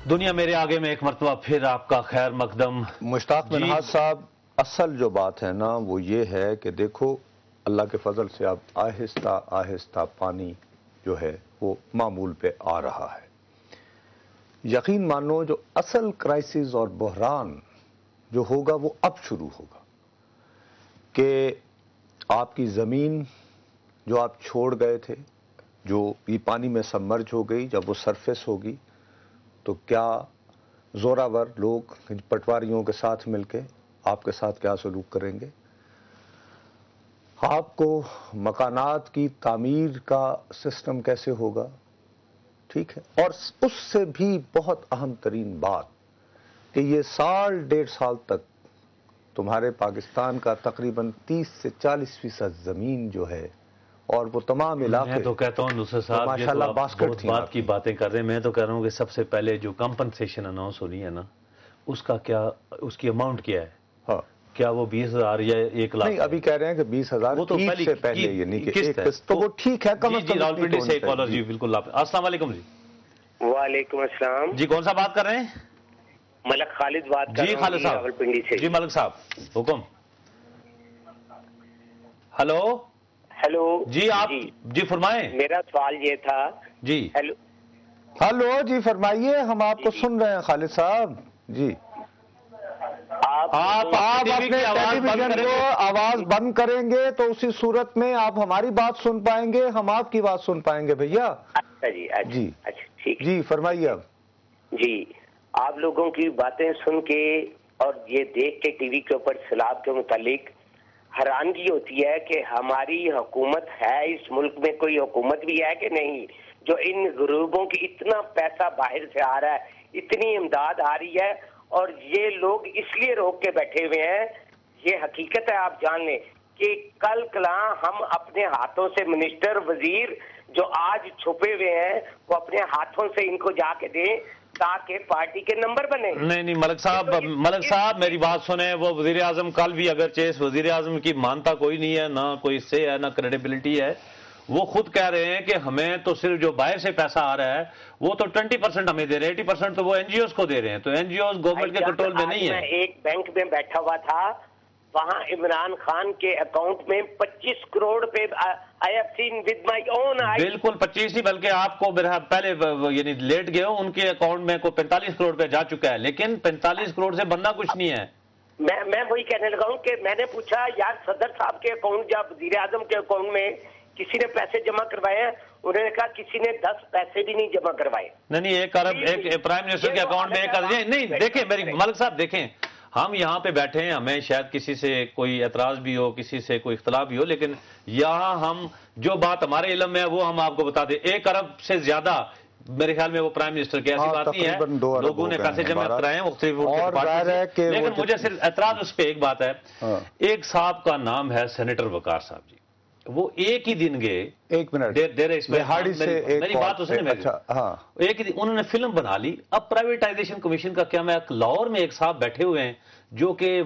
دنیا میرے آگے میں ایک مرتبہ پھر آپ کا خیر مقدم. مشتاق منہاج صاحب، اصل جو بات ہے نا وہ یہ ہے کہ دیکھو اللہ کے فضل سے اب آہستہ آہستہ پانی جو ہے وہ معمول پہ آ رہا ہے. یقین مانو جو اصل کرائسس اور بحران جو ہوگا وہ اب شروع ہوگا کہ آپ کی زمین جو آپ چھوڑ گئے تھے، جو یہ پانی میں سبمرج ہو گئی، جب وہ سرفیس ہوگی تو کیا زوراور لوگ پٹواریوں کے ساتھ مل کے آپ کے ساتھ کیا سلوک کریں گے. آپ کو مکانات کی تعمیر کا سسٹم کیسے ہوگا، ٹھیک ہے. اور اس سے بھی بہت اہم ترین بات کہ یہ سال 1.5 سال تک تمہارے پاکستان کا تقریباً 30 سے 40% زمین جو ہے اور وہ تمام علاقے، میں تو کہتا ہوں نصرت صاحب ماشاءاللہ بہت بات کی باتیں کر رہے ہیں. میں تو کہہ رہا ہوں کہ سب سے پہلے جو کمپنسیشن اناؤنس ہونی ہے نا، اس کا کیا، اس کی اماؤنٹ کیا ہے؟ ہاں، کیا وہ 20,000 یا 1 لاکھ؟ نہیں، ابھی کہہ رہے ہیں کہ 20,000 وہ تو سے پہلے، یعنی کہ ایک قسط تو وہ ٹھیک ہے. جی راولپنڈی سے کالر جی بالکل. السلام علیکم جی. وعلیکم السلام جی کون سا بات کر رہے ہیں؟ ملک خالد بات کر جی رہا ہوں خالد صاحب. راولپنڈی سے. جی ملک صاحب حکم. ہلو ہیلو جی آپ جی فرمائیں. میرا سوال یہ تھا. جی ہلو جی فرمائیے، ہم آپ کو سن رہے ہیں خالد صاحب. جی آپ اپنے ٹیلی ویژن کو آواز بند کریں گے تو اسی صورت میں آپ ہماری بات سن پائیں گے، ہم آپ کی بات سن پائیں گے بھیا. اچھا جی جی اچھا ٹھیک. جی فرمائیے. اب جی آپ لوگوں کی باتیں سن کے اور یہ دیکھ کے ٹی وی کے اوپر سیلاب کے متعلق حیرانگی ہوتی ہے کہ ہماری حکومت ہے، اس ملک میں کوئی حکومت بھی ہے کہ نہیں جو ان غریبوں کی اتنا پیسہ باہر سے آ رہا ہے، اتنی امداد آ رہی ہے اور یہ لوگ اس لیے روک کے بیٹھے ہوئے ہیں. یہ حقیقت ہے، آپ جان لیں کہ کل کلاں ہم اپنے ہاتھوں سے منسٹر وزیر جو آج چھپے ہوئے ہیں وہ اپنے ہاتھوں سے ان کو جا کے دیں تاکہ پارٹی کے نمبر بنے. نہیں ملک صاحب میری بات سنیں. وہ وزیر اعظم کل بھی اگرچہ اس وزیر اعظم کی مانتا کوئی نہیں ہے، نہ کوئی سے ہے، نہ کریڈیبلٹی ہے، وہ خود کہہ رہے ہیں کہ ہمیں تو صرف جو باہر سے پیسہ آ رہا ہے وہ تو 20% ہمیں دے رہے ہیں، 80% تو وہ این جی اوز کو دے رہے ہیں. تو این جی اوز گورنمنٹ کے کنٹرول میں نہیں ہے. میں ایک بینک میں بیٹھا ہوا تھا، وہاں عمران خان کے اکاؤنٹ میں 25 کروڑ پہ I have seen with my own eyes. بالکل 25 نہیں بلکہ آپ کو پہلے یعنی لیٹ گئے ہو، ان کے اکاؤنٹ میں کو 45 کروڑ پہ جا چکا ہے، لیکن 45 کروڑ سے بننا کچھ نہیں ہے. میں وہی کہنے لگا ہوں کہ میں نے پوچھا یار صدر صاحب کے اکاؤنٹ یا وزیر اعظم کے اکاؤنٹ میں کسی نے پیسے جمع کروائے ہیں؟ انہوں نے کہا کسی نے 10 پیسے بھی نہیں جمع کروائے. نہیں 1 ارب ایک پرائم منسٹر کے اکاؤنٹ میں 1 ارب نہیں. دیکھیں میری ملک صاحب، دیکھیں ہم یہاں پہ بیٹھے ہیں، ہمیں شاید کسی سے کوئی اعتراض بھی ہو، کسی سے کوئی اختلاف بھی ہو، لیکن یہاں ہم جو بات ہمارے علم میں ہے وہ ہم آپ کو بتا دیں. 1 ارب سے زیادہ میرے خیال میں وہ پرائم منسٹر کی ایسی بات نہیں ہے. لوگوں نے پیسے جمع کرائے ہیں مختلف، لیکن مجھے صرف اعتراض اس پہ ایک بات ہے. ایک صاحب کا نام ہے سینیٹر وقار صاحب جی، وہ ایک ہی دن گئے. ایک منٹ، میری بات تو سنیں. ایک ہی دن انہوں نے فلم بنا لی. اب پرائیویٹائزیشن کمیشن کا کیا، میں لاہور میں ایک صاحب بیٹھے ہوئے ہیں جو کہ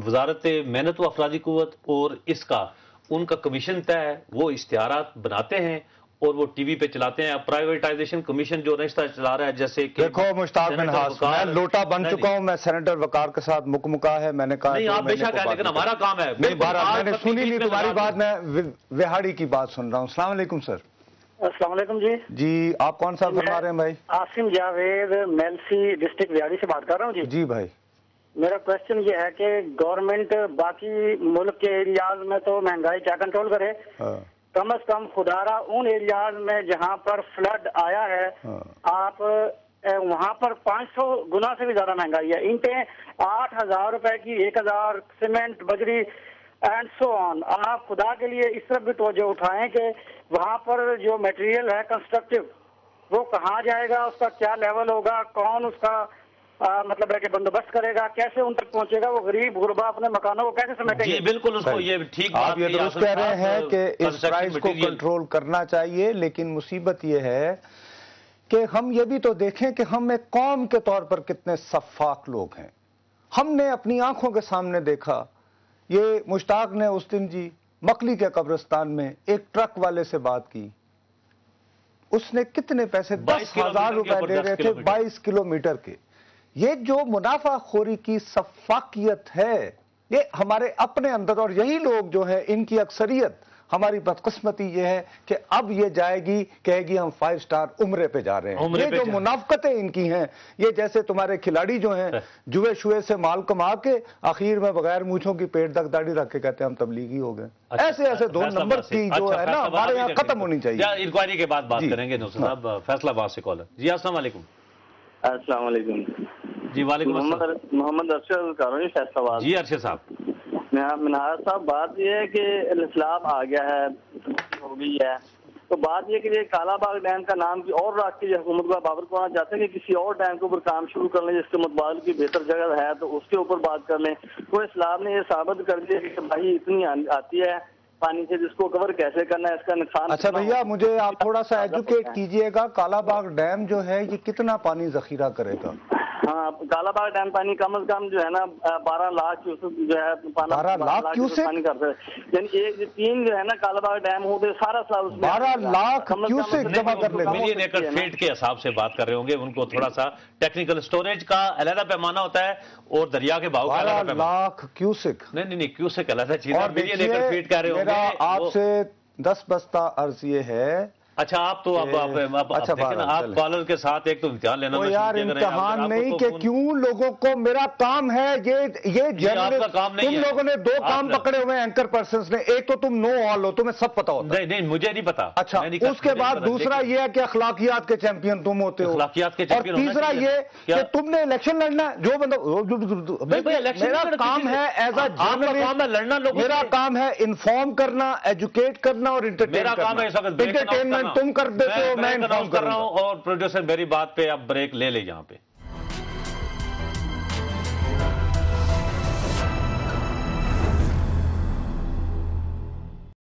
وزارت محنت و افرادی قوت اور اس کا ان کا کمیشن طے ہے، وہ اشتہارات بناتے ہیں اور وہ ٹی وی پہ چلاتے ہیں. اب پرائیویٹائزیشن کمیشن جو رشتہ چلا رہا ہے، جیسے کہ دیکھو مشتاق منہاج، میں لوٹا بن چکا ہوں، میں سینیٹر وقار کے ساتھ مکمکا ہے. میں نے کہا نہیں آپ بے شک ہے، لیکن ہمارا کام ہے. نہیں میں نے سنی نہیں تمہاری بات، میں وہاڑی کی بات سن رہا ہوں. السلام علیکم سر. السلام علیکم جی. جی آپ کون سا فرما رہے ہیں بھائی؟ عاصم جاوید، میلسی ڈسٹرکٹ وہاڑی سے بات کر رہا ہوں جی. جی بھائی، میرا کوشچن یہ ہے کہ گورنمنٹ باقی ملک کے ایریاز میں تو مہنگائی کیا کنٹرول کرے، کم از کم خدارہ ان ایریاز میں جہاں پر فلڈ آیا ہے آپ وہاں پر 500 گنا سے بھی زیادہ مہنگائی ہے. اینٹیں 8,000 روپے کی، 1,000 سیمنٹ بجری اینڈ سو آن. آپ خدا کے لیے اس طرف بھی توجہ اٹھائیں کہ وہاں پر جو میٹیریل ہے کنسٹرکٹیو وہ کہاں جائے گا، اس کا کیا لیول ہوگا، کون اس کا مطلب ہے کہ بندوبست کرے گا، کیسے ان تک پہنچے گا، وہ غریب غربا اپنے مکانوں کو کیسے سمیٹیں گے. جی بالکل اس کو یہ ٹھیک آپ یہ درست کہہ رہے ہیں کہ اس پرائز کو کنٹرول کرنا چاہیے، لیکن مصیبت یہ ہے کہ ہم یہ بھی تو دیکھیں کہ ہم ایک قوم کے طور پر کتنے شفاف لوگ ہیں. ہم نے اپنی آنکھوں کے سامنے دیکھا، یہ مشتاق نے اس دن جی مکلی کے قبرستان میں ایک ٹرک والے سے بات کی، اس نے کتنے پیسے 10,000 روپے دے رہے تھے 22 کلومیٹر کے. یہ جو منافع خوری کی سفاکیت ہے یہ ہمارے اپنے اندر، اور یہی لوگ جو ہیں ان کی اکثریت، ہماری بدقسمتی یہ ہے کہ اب یہ جائے گی کہے گی ہم 5 سٹار عمرے پہ جا رہے ہیں. یہ جو منافقتیں ان کی ہیں، یہ جیسے تمہارے کھلاڑی جو ہیں جوئے شوئے سے مال کما کے آخر میں بغیر مونچھوں کی پیٹ تک داڑھی رکھ کے کہتے ہیں ہم تبلیغی ہو گئے. ایسے 2 نمبر کی جو ہے نا ہمارے یہاں ختم ہونی چاہیے. انکوائری کے بعد بات کریں گے. نوسر صاحب فیصلہ آباد سے کالر. جی السلام علیکم. السلام علیکم. جی وعلیکم السلام. محمد ارشد کر رہا ہوں فیصلہ آباد. جی ارشد صاحب. منہار صاحب بات یہ ہے کہ سیلاب آ گیا ہے، ہو گئی ہے، تو بات یہ کہ یہ کالا باغ ڈیم کا نام کی اور رکھ کے حکومت کو بابر کو آنا چاہتے ہیں کہ کسی اور ڈیم کے اوپر کام شروع کر لیں جس کے متبادل کی بہتر جگہ ہے تو اس کے اوپر بات کر لیں. تو سیلاب نے یہ ثابت کر دیا کہ بھائی اتنی آتی ہے پانی سے، جس کو کور کیسے کرنا ہے، اس کا نقصان. اچھا بھیا مجھے آپ تھوڑا سا ایجوکیٹ کیجئے گا، کالا باغ ڈیم جو ہے یہ کتنا پانی ذخیرہ کرے گا؟ ہاں کالا باغ ڈیم پانی کم از کم جو ہے نا 12 لاکھ کیوسک جو ہے 12 لاکھ کیوسک پانی کرتا ہے. یعنی ایک 3 جو ہے نا کالا باغ ڈیم ہو گئے سارا سال اس میں 12 لاکھ کیوسک جمع کر لے گا. ملین ایکڑ فیٹ کے حساب سے بات کر رہے ہوں گے. ان کو تھوڑا سا ٹیکنیکل سٹوریج کا علیحدہ پیمانہ ہوتا ہے اور دریا کے بہاؤ کا علیحدہ پیمانہ. 12 لاکھ کیوسک. نہیں کیوسک علیحدہ چیز ہے. اور ملین ایکڑ فیٹ کہہ رہے ہوں میرا گے. آپ سے 10 بستہ عرض یہ ہے. اچھا آپ تو آپ کالر کے ساتھ ایک تو امتحان لینا. یار امتحان نہیں کہ کیوں لوگوں کو، میرا کام ہے یہ تم لوگوں نے 2 کام پکڑے ہوئے ہیں اینکر پرسنز نے. ایک تو تم نو آل ہو، تمہیں سب پتا ہوتا ہے. نہیں مجھے نہیں پتا. اچھا اس کے بعد دوسرا یہ ہے کہ اخلاقیات کے چیمپئن تم ہوتے ہو. اخلاقیات کے چیمپئن. اور تیسرا یہ کہ تم نے الیکشن لڑنا ہے. جو بندہ میرا کام ہے ایز اے جرنلسٹ، میرا کام ہے انفارم کرنا، ایجوکیٹ کرنا اور انٹرٹینمنٹ تم کر دیتے ہو، میں انفارم کر رہا ہوں. اور پروڈیوسر میری بات پہ اب بریک لے لے یہاں پہ.